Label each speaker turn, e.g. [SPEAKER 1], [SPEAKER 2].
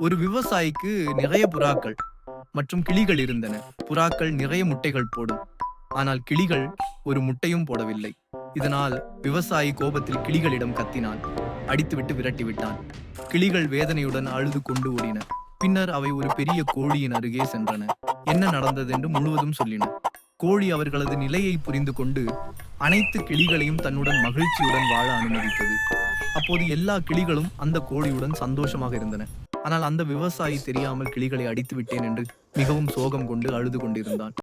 [SPEAKER 1] ஒரு விவசாயிக்கு நிறைய புறாக்கள் மற்றும் கிளிகள் இருந்தன. புறாக்கள் நிறைய முட்டைகள் போடும், ஆனால் கிளிகள் ஒரு முட்டையும் போடவில்லை. இதனால் விவசாயி கோபத்தில் கிளிகளிடம் கத்தினான், அடித்துவிட்டு விரட்டிவிட்டான். கிளிகள் வேதனையுடன் அழுது கொண்டு ஓடின. பின்னர் அவை ஒரு பெரிய கோழியின் அருகே சென்றன. என்ன நடந்தது என்று முழுவதும் சொல்லின. கோழி அவர்களது நிலையை புரிந்து கொண்டு அனைத்து கிளிகளையும் தன்னுடன் மகிழ்ச்சியுடன் வாழ அனுமதித்தது. அப்போது எல்லா கிளிகளும் அந்த கோழியுடன் சந்தோஷமாக இருந்தன. ஆனால் அந்த விவசாயி தெரியாமல் கிளிகளை அடித்து விட்டேன் என்று மிகவும் சோகம் கொண்டு அழுது கொண்டிருந்தான்.